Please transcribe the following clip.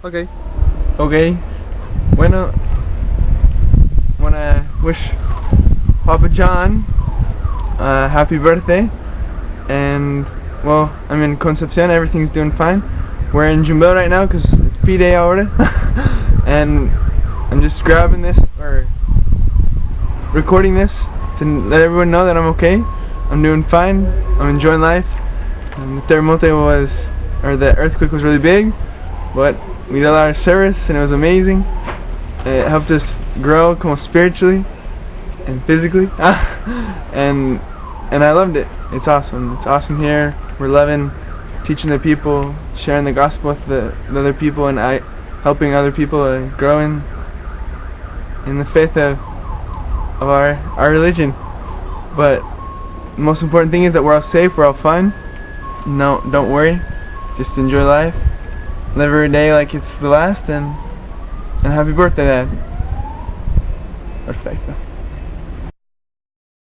Okay. Okay. Bueno, wanna wish Papa John happy birthday. And, well, I'm in Concepcion, everything's doing fine. We're in Jumbel right now because it's P-Day ahora. And I'm just grabbing this, or recording this, to let everyone know that I'm okay. I'm doing fine. I'm enjoying life. And the terremoto the earthquake was really big, but we did a lot of service and it was amazing. It helped us grow, come spiritually and physically. and I loved it. It's awesome. It's awesome here. We're loving teaching the people, sharing the gospel with the other people, and helping other people growing in the faith of our religion. But the most important thing is that we're all safe, we're all fun. No, don't worry. Just enjoy life. Live every day like it's the last, and happy birthday, Dad. Perfecto.